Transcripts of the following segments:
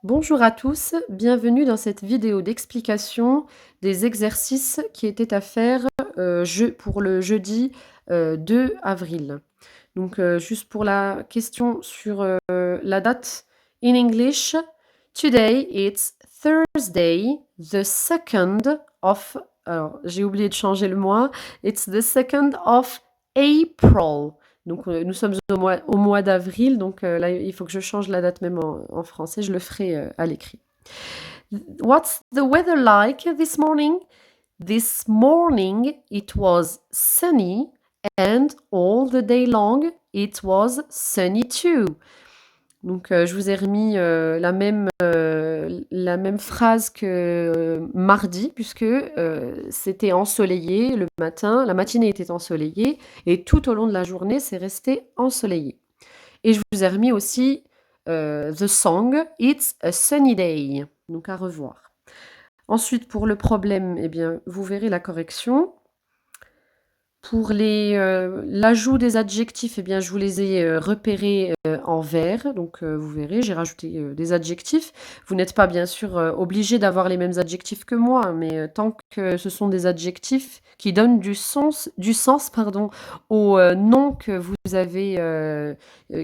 Bonjour à tous, bienvenue dans cette vidéo d'explication des exercices qui étaient à faire pour le jeudi 2 avril. Donc, juste pour la question sur la date, in English, today it's Thursday, the 2nd of, alors j'ai oublié de changer le mois, it's the 2nd of April. Donc, nous sommes au mois d'avril, donc là, il faut que je change la date même en français, je le ferai à l'écrit. What's the weather like this morning? This morning it was sunny and all the day long it was sunny too. Donc, je vous ai remis la même phrase que mardi, puisque c'était ensoleillé le matin, la matinée était ensoleillée, et tout au long de la journée, c'est resté ensoleillé. Et je vous ai remis aussi the song It's a Sunny Day. Donc, à revoir. Ensuite, pour le problème, eh bien, vous verrez la correction. Pour l'ajout des adjectifs, eh bien, je vous les ai repérés en vert. Donc, vous verrez, j'ai rajouté des adjectifs. Vous n'êtes pas, bien sûr, obligé d'avoir les mêmes adjectifs que moi, mais tant que ce sont des adjectifs qui donnent du sens aux noms que vous avez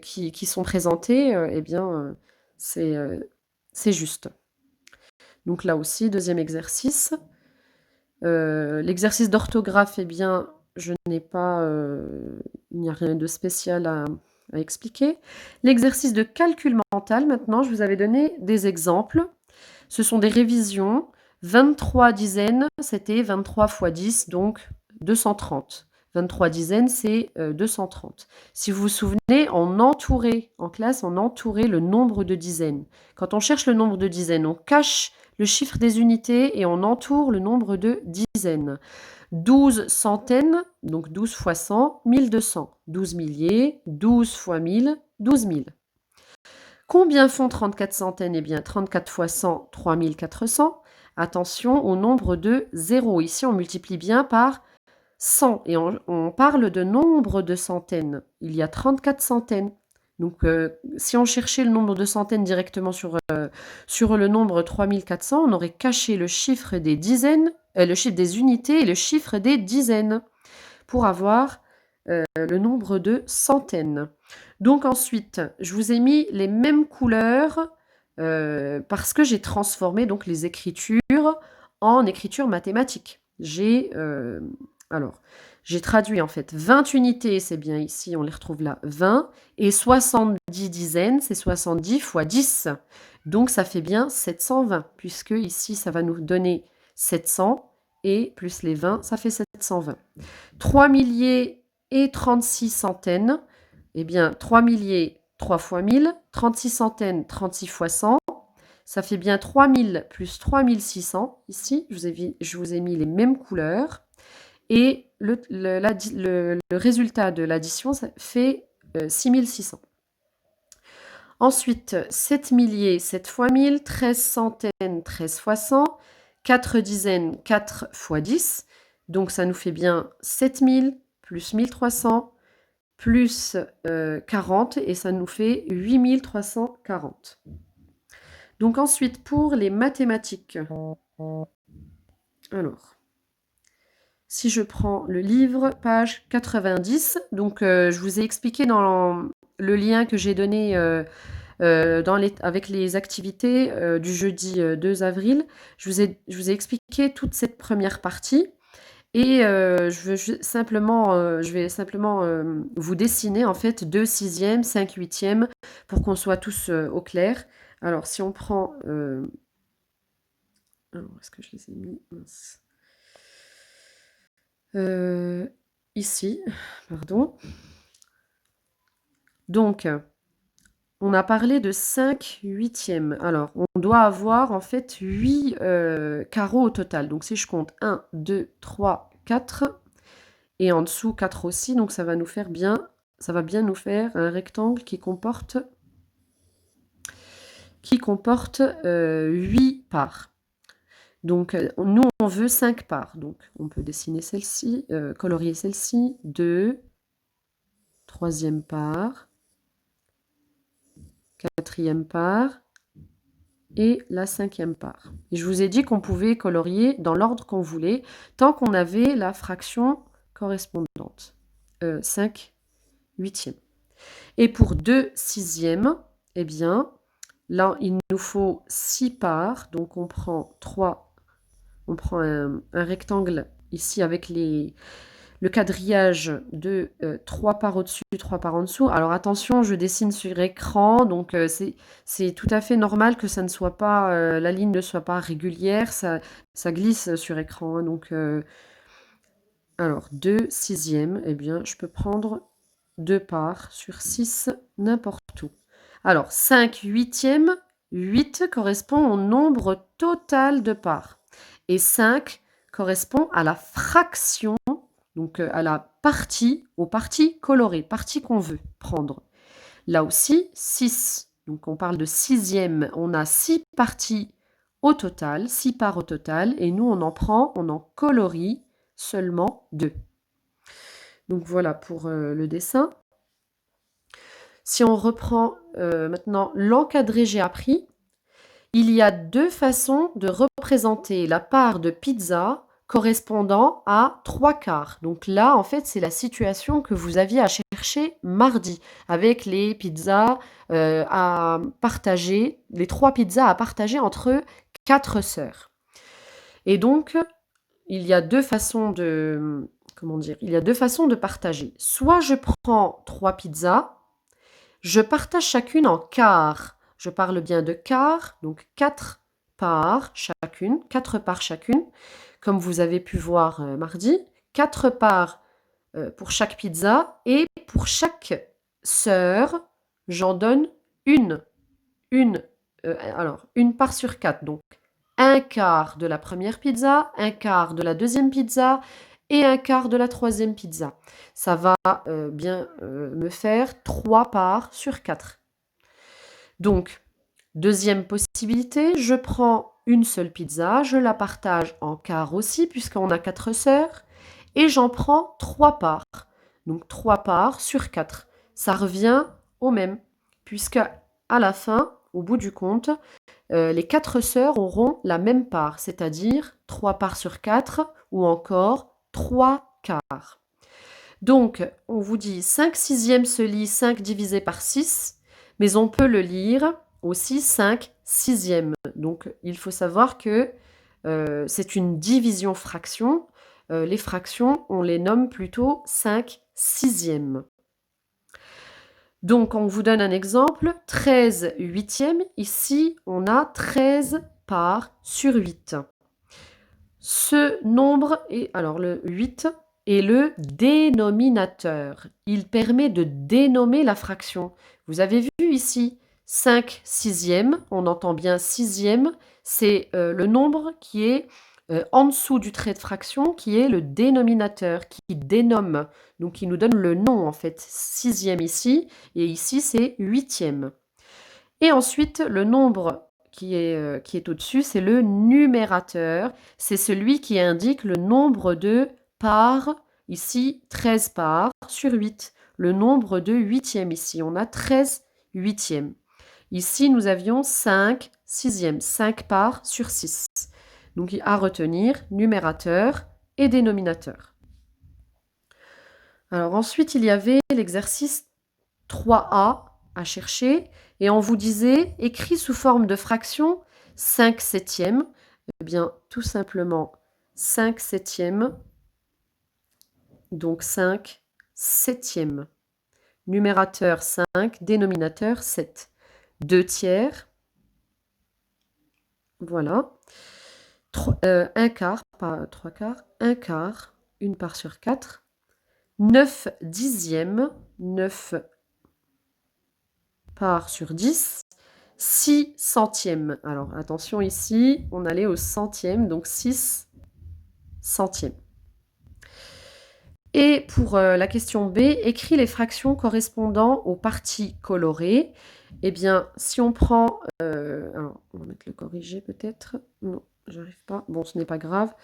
qui sont présentés, eh bien, c'est juste. Donc là aussi, deuxième exercice. L'exercice d'orthographe, eh bien, je n'ai pas, il n'y a rien de spécial à expliquer. L'exercice de calcul mental, maintenant, je vous avais donné des exemples. Ce sont des révisions. 23 dizaines, c'était 23 fois 10, donc 230. 23 dizaines, c'est 230. Si vous vous souvenez, en classe, on entourait le nombre de dizaines. Quand on cherche le nombre de dizaines, on cache le chiffre des unités et on entoure le nombre de dizaines. 12 centaines, donc 12 fois 100, 1200. 12 milliers, 12 fois 1000, 12 000. Combien font 34 centaines? Eh bien, 34 fois 100, 3400. Attention au nombre de zéros. Ici, on multiplie bien par 100 et on parle de nombre de centaines. Il y a 34 centaines. Donc, si on cherchait le nombre de centaines directement sur le nombre 3400, on aurait caché le chiffre des dizaines, le chiffre des unités et le chiffre des dizaines pour avoir le nombre de centaines. Donc ensuite, je vous ai mis les mêmes couleurs parce que j'ai transformé donc les écritures en écriture mathématique. J'ai traduit en fait 20 unités, c'est bien ici, on les retrouve là, 20, et 70 dizaines, c'est 70 fois 10. Donc ça fait bien 720, puisque ici, ça va nous donner 700, et plus les 20, ça fait 720. 3 milliers et 36 centaines, eh bien 3 milliers, 3 fois 1000, 36 centaines, 36 fois 100, ça fait bien 3000 plus 3600. Ici, je vous ai mis les mêmes couleurs. Et le résultat de l'addition, ça fait 6600. Ensuite, 7 milliers, 7 fois 1000, 13 centaines, 13 fois 100, 4 dizaines, 4 fois 10. Donc, ça nous fait bien 7000 plus 1300 plus 40 et ça nous fait 8340. Donc, ensuite, pour les mathématiques. Alors, si je prends le livre, page 90, donc je vous ai expliqué dans le lien que j'ai donné avec les activités du jeudi 2 avril, je vous ai expliqué toute cette première partie et je vais simplement vous dessiner en fait 2 sixièmes, 5 huitièmes pour qu'on soit tous au clair. Alors si on prend... alors, est-ce que je les ai mis? Mince. Ici, pardon. Donc, on a parlé de 5 huitièmes. Alors, on doit avoir en fait 8 carreaux au total. Donc, si je compte 1, 2, 3, 4, et en dessous 4 aussi, donc ça va bien nous faire un rectangle qui comporte 8 parts. Donc, nous, on veut 5 parts. Donc, on peut dessiner celle-ci, colorier celle-ci, 2, troisième part, quatrième part, et la 5e part. Et je vous ai dit qu'on pouvait colorier dans l'ordre qu'on voulait, tant qu'on avait la fraction correspondante. 5 huitièmes. Et pour 2 sixièmes, eh bien, là, il nous faut 6 parts. Donc, on prend un rectangle ici avec le quadrillage de 3 parts au-dessus, 3 parts en dessous. Alors attention, je dessine sur écran, donc c'est tout à fait normal que ça ne soit pas, la ligne ne soit pas régulière, ça glisse sur écran. Hein, donc, alors 2 sixièmes, eh bien, je peux prendre 2 parts sur 6 n'importe où. Alors 5 huitièmes, 8 correspond au nombre total de parts. Et 5 correspond à la fraction, donc à la partie, aux parties colorées, partie qu'on veut prendre. Là aussi, 6. Donc on parle de sixième, on a 6 parties au total, 6 parts au total, et nous on en colorie seulement 2. Donc voilà pour le dessin. Si on reprend maintenant l'encadré j'ai appris, il y a 2 façons de représenter la part de pizza correspondant à 3/4. Donc là, en fait, c'est la situation que vous aviez à chercher mardi, avec les pizzas à partager, les 3 pizzas à partager entre 4 sœurs. Et donc, il y a 2 façons de, comment dire, il y a 2 façons de partager. Soit je prends 3 pizzas, je partage chacune en quarts. Je parle bien de quarts, donc 4 parts chacune, 4 parts chacune, comme vous avez pu voir mardi, 4 parts pour chaque pizza, et pour chaque sœur, j'en donne une. Alors, une part sur 4, donc un quart de la première pizza, un quart de la deuxième pizza et un quart de la troisième pizza. Ça va bien me faire 3 parts sur 4. Donc, deuxième possibilité, je prends une seule pizza, je la partage en quart aussi, puisqu'on a 4 sœurs, et j'en prends 3 parts. Donc 3 parts sur 4. Ça revient au même, puisque à la fin, au bout du compte, les 4 sœurs auront la même part, c'est-à-dire 3 parts sur 4 ou encore 3 quarts. Donc, on vous dit 5 sixièmes se lit 5 divisé par 6, mais on peut le lire aussi 5 sixièmes. Donc, il faut savoir que c'est une division fraction. Les fractions, on les nomme plutôt 5 sixièmes. Donc, on vous donne un exemple, 13 huitièmes. Ici, on a 13 parts sur 8. Ce nombre est, alors le 8 est le dénominateur. Il permet de dénommer la fraction. Vous avez vu ici 5 sixièmes, on entend bien sixième, c'est le nombre qui est en dessous du trait de fraction, qui est le dénominateur, qui dénomme, donc qui nous donne le nom en fait. Sixième ici, et ici c'est huitième. Et ensuite, le nombre qui est au-dessus, c'est le numérateur. C'est celui qui indique le nombre de parts. Ici, 13 parts sur 8. Le nombre de huitièmes ici, on a 13 huitièmes. Ici, nous avions 5 sixièmes, 5 parts sur 6. Donc, à retenir, numérateur et dénominateur. Alors ensuite, il y avait l'exercice 3A à chercher, et on vous disait, écrit sous forme de fraction 5 septièmes, eh bien tout simplement 5 septièmes, donc 5 septièmes. Numérateur 5, dénominateur 7. 2 tiers, voilà. 1 quart, pas 3 quarts, 1 quart, une part sur 4. 9 dixièmes, 9 parts sur 10. 6 centièmes. Alors attention ici, on allait au centième, donc 6 centièmes. Et pour la question B, écris les fractions correspondant aux parties colorées. Eh bien, si on prend... alors, on va mettre le corrigé peut-être. Non, j'arrive pas. Bon, ce n'est pas grave.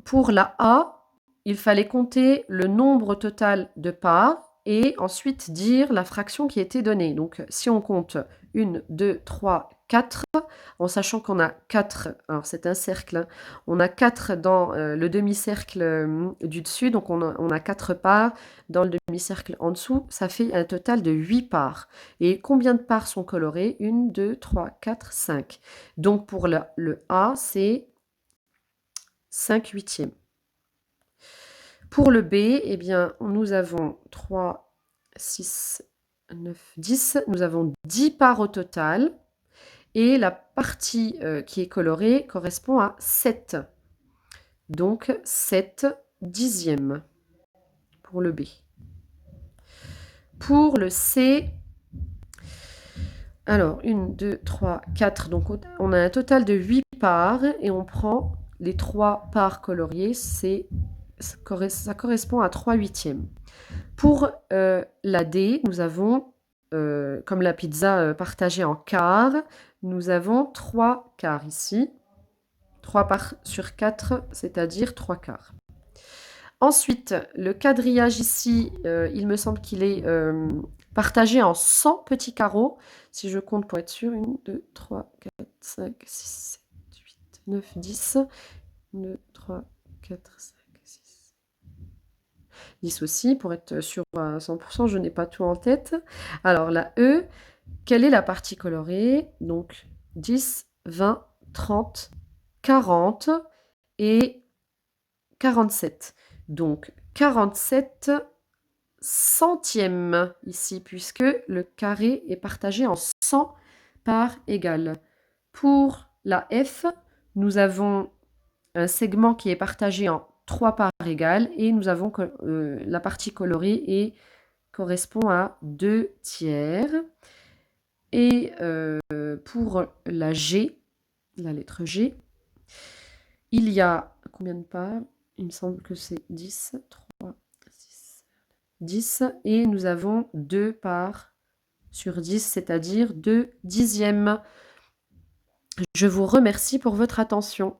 Pour la A, il fallait compter le nombre total de parts et ensuite dire la fraction qui était donnée. Donc, si on compte 1, 2, 3, 4, en sachant qu'on a 4, alors c'est un cercle, hein, on a 4 dans le demi-cercle du dessus, donc on a 4 parts dans le demi-cercle en dessous, ça fait un total de 8 parts. Et combien de parts sont colorées? 1, 2, 3, 4, 5. Donc pour le A, c'est 5 huitièmes. Pour le B, eh bien, nous avons 3, 6, 9, 10. Nous avons 10 parts au total. Et la partie qui est colorée correspond à 7. Donc 7 dixièmes pour le B. Pour le C, alors 1, 2, 3, 4. Donc on a un total de 8 parts et on prend les 3 parts coloriées. Ça correspond à 3 huitièmes. Pour la D, nous avons, comme la pizza partagée en quarts, nous avons 3 quarts ici. 3 parts sur 4, c'est-à-dire 3 quarts. Ensuite, le quadrillage ici, il me semble qu'il est partagé en 100 petits carreaux. Si je compte pour être sûr, 1, 2, 3, 4, 5, 6, 7, 8, 9, 10. 1, 2, 3, 4, 5, 6. 10 aussi, pour être sûr à 100%, je n'ai pas tout en tête. Alors la E, quelle est la partie colorée? Donc 10, 20, 30, 40 et 47. Donc 47 centièmes ici, puisque le carré est partagé en 100 parts égales. Pour la F, nous avons un segment qui est partagé en 3 parts égales et nous avons la partie colorée et correspond à 2 tiers. Et pour la G, la lettre G, il y a combien de parts? Il me semble que c'est 10, 3, 6, 10. Et nous avons 2 parts sur 10, c'est-à-dire 2 dixièmes. Je vous remercie pour votre attention.